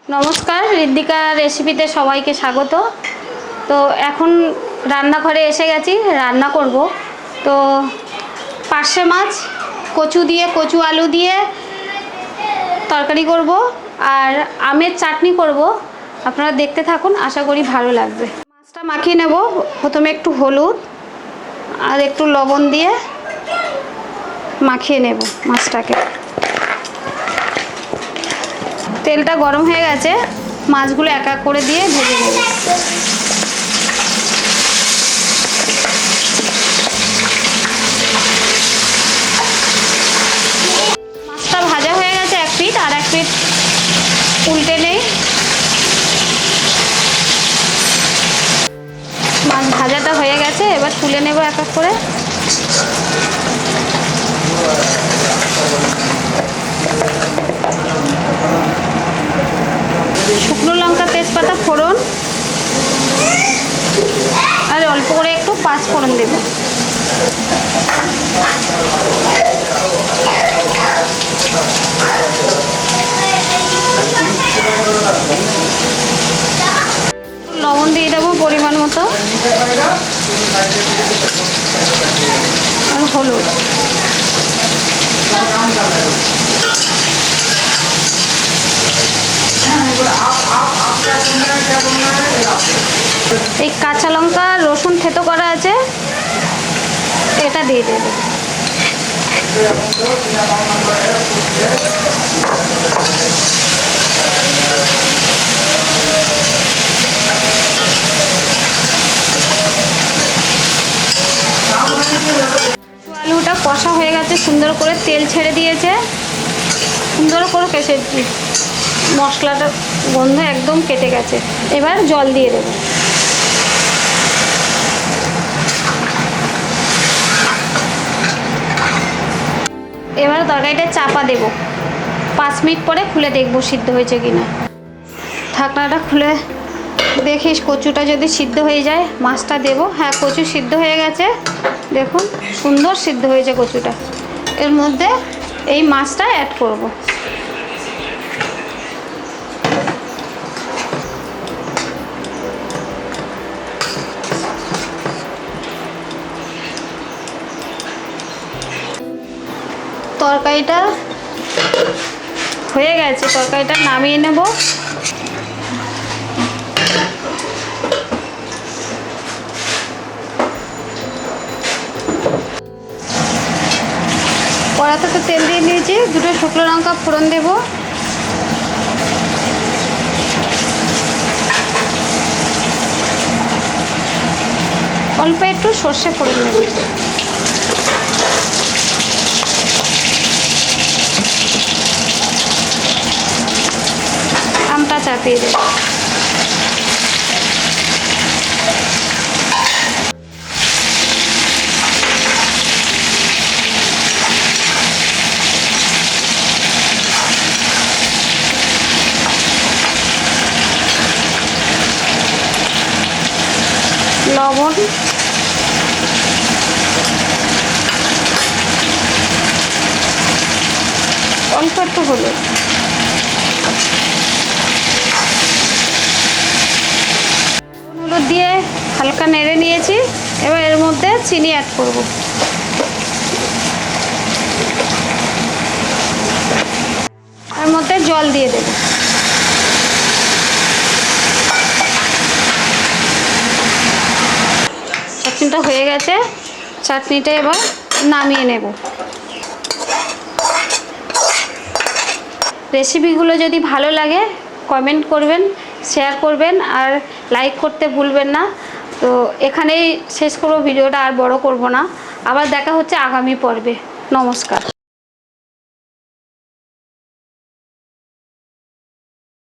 নমস্কার, ঋদ্ধিকা রেসিপিতে সবাইকে স্বাগত। তো এখন রান্নাঘরে এসে গেছি, রান্না করব। তো পার্শে মাছ কচু দিয়ে, কচু আলু দিয়ে তরকারি করব আর আমের চাটনি করব। আপনারা দেখতে থাকুন, আশা করি ভালো লাগবে। মাছটা মাখিয়ে নেব। প্রথমে একটু হলুদ আর একটু লবণ দিয়ে মাখিয়ে নেব মাছটাকে। তেলটা গরম হয়ে গেছে, মাছগুলো এক এক করে দিয়ে ভেজে নেব। মাছটা ভাজা হয়ে গেছে এক পিঠ, আর এক পিঠ উল্টে নেই। মাছ ভাজাটা হয়ে গেছে, এবার তুলে নেব এক এক করে। শুকনো লঙ্কা, তেজপাতা, ফোড়ন আর অল্প করে একটু পাঁচ ফোড়ন দেব। লবণ দিয়ে দেবো পরিমাণ মতো আর হলুদ। এই কাঁচা লঙ্কা রসুন থেতো করা আছে, এটা দিয়ে দেবে। আলুটা কষা হয়ে গেছে, সুন্দর করে তেল ছেড়ে দিয়েছে, সুন্দর করে কষেছি। মশলাটার গন্ধ একদম কেটে গেছে। এবার জল দিয়ে দেবো। এবার তরকারিটা চাপা দেব। 5 মিনিট পরে খুলে দেখবো সিদ্ধ হয়েছে কিনা। ঢাকনাটা খুলে দেখিস, কচুটা যদি সিদ্ধ হয়ে যায় মাছটা দেব। হ্যাঁ, কচু সিদ্ধ হয়ে গেছে, দেখুন সুন্দর সিদ্ধ হয়েছে কচুটা। এর মধ্যে এই মাছটা অ্যাড করব। তরকারিটা হয়ে গেছে, তরকারিটা নামিয়ে নেব। কড়াতে তো তেল দিয়ে নিয়েছি, দুটো শুকনো লঙ্কা ফোড়ন দেব। অল্প একটু সর্ষে ফোড়ন দেব। আমটা চাপিয়ে দেব। লবণ, অল্প একটু হলুদ, হলুদ দিয়ে হালকা নেড়ে নিয়েছি। এবার এর মধ্যে চিনি অ্যাড করব। এর মধ্যে জল দিয়ে দেব। চাটনিটা হয়ে গেছে, চাটনিটা এবার নামিয়ে নেব। রেসিপিগুলো যদি ভালো লাগে কমেন্ট করবেন, শেয়ার করবেন আর লাইক করতে ভুলবেন না। তো এখানেই শেষ করব ভিডিওটা, আর বড় করব না। আবার দেখা হচ্ছে আগামী পর্বে। নমস্কার।